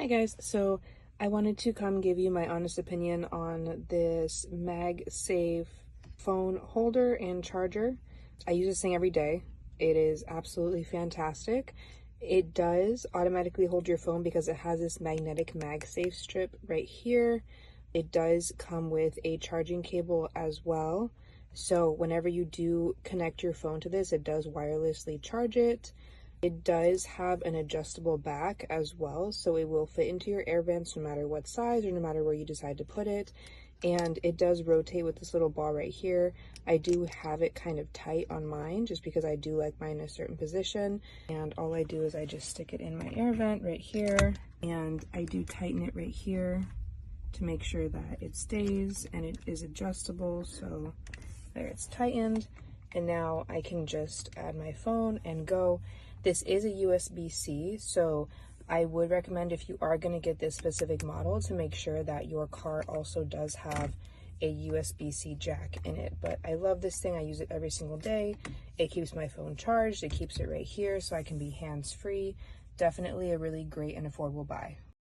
Hi guys, so I wanted to come give you my honest opinion on this MagSafe phone holder and charger. I use this thing every day. It is absolutely fantastic. It does automatically hold your phone because it has this magnetic MagSafe strip right here. It does come with a charging cable as well. So whenever you do connect your phone to this, it does wirelessly charge it. It does have an adjustable back as well, so it will fit into your air vents no matter what size or no matter where you decide to put it. And it does rotate with this little ball right here. I do have it kind of tight on mine just because I do like mine in a certain position. And all I do is I just stick it in my air vent right here, and I do tighten it right here to make sure that it stays and it is adjustable. So there, it's tightened. And now I can just add my phone and go. This is a USB-C, so I would recommend, if you are going to get this specific model, to make sure that your car also does have a USB-C jack in it. But I love this thing. I use it every single day. It keeps my phone charged. It keeps it right here so I can be hands-free. Definitely a really great and affordable buy.